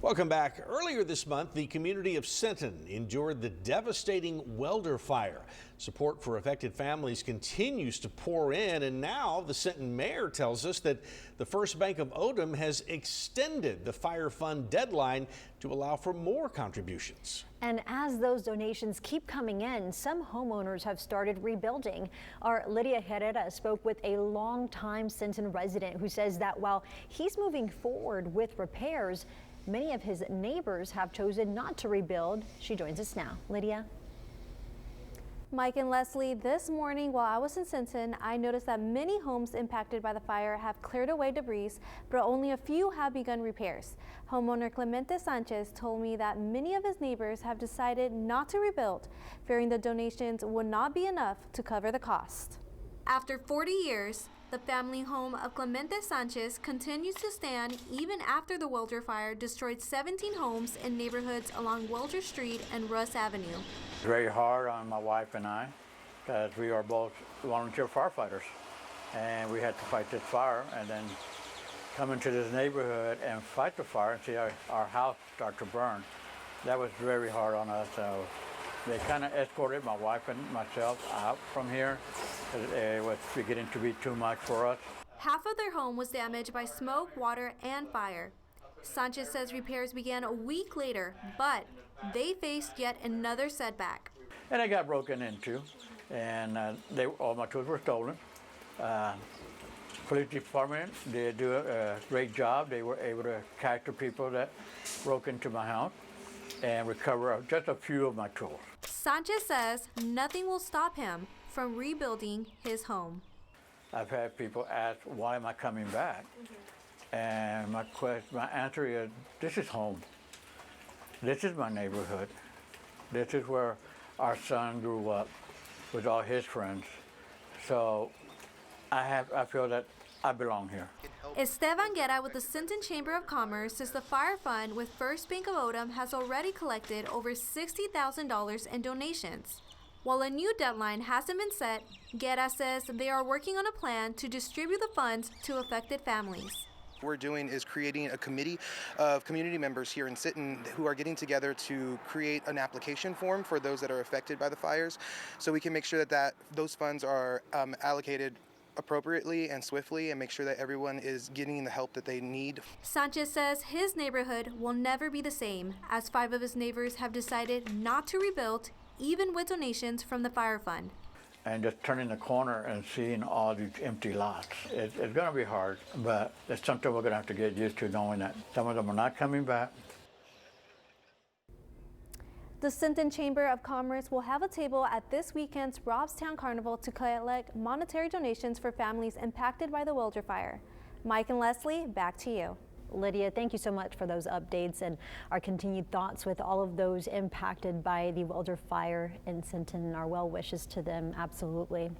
Welcome back. Earlier this month, the community of Sinton endured the devastating Welder Fire. Support for affected families continues to pour in, and now the Sinton mayor tells us that the First Bank of Odem has extended the fire fund deadline to allow for more contributions. And as those donations keep coming in, some homeowners have started rebuilding. Our Lydia Herrera spoke with a longtime Sinton resident who says that while he's moving forward with repairs, many of his neighbors have chosen not to rebuild. She joins us now. Lydia. Mike and Leslie, this morning while I was in Sinton, I noticed that many homes impacted by the fire have cleared away debris, but only a few have begun repairs. Homeowner Clemente Sanchez told me that many of his neighbors have decided not to rebuild, fearing the donations would not be enough to cover the cost. After 40 years, the family home of Clemente Sanchez continues to stand even after the Welder Fire destroyed 17 homes in neighborhoods along Welder Street and Russ Avenue. It's very hard on my wife and I because we are both volunteer firefighters, and we had to fight this fire and then come into this neighborhood and fight the fire and see our house start to burn. That was very hard on us. So they kind of escorted my wife and myself out from here. It was beginning to be too much for us. Half of their home was damaged by smoke, water, and fire. Sanchez says repairs began a week later, but they faced yet another setback. And I got broken into, and all my tools were stolen. Police department, they do a great job. They were able to catch the people that broke into my house and recover just a few of my tools. Sanchez says nothing will stop him from rebuilding his home. I've had people ask, why am I coming back? And my answer is, this is home. This is my neighborhood. This is where our son grew up with all his friends. So I feel that I belong here. Esteban Guerra with the Sinton Chamber of Commerce says the fire fund with First Bank of Odem has already collected over $60,000 in donations. While a new deadline hasn't been set, Guerra says they are working on a plan to distribute the funds to affected families. What we're doing is creating a committee of community members here in Sinton who are getting together to create an application form for those that are affected by the fires, so we can make sure that those funds are allocated appropriately and swiftly and make sure that everyone is getting the help that they need. Sanchez says his neighborhood will never be the same, as 5 of his neighbors have decided not to rebuild, even with donations from the fire fund. And just turning the corner and seeing all these empty lots, it's going to be hard, but it's something we're going to have to get used to, knowing that some of them are not coming back. The Sinton Chamber of Commerce will have a table at this weekend's Robstown Carnival to collect monetary donations for families impacted by the Welder Fire. Mike and Leslie, back to you. Lydia, thank you so much for those updates and our continued thoughts with all of those impacted by the Welder Fire in Sinton, and our well wishes to them, absolutely.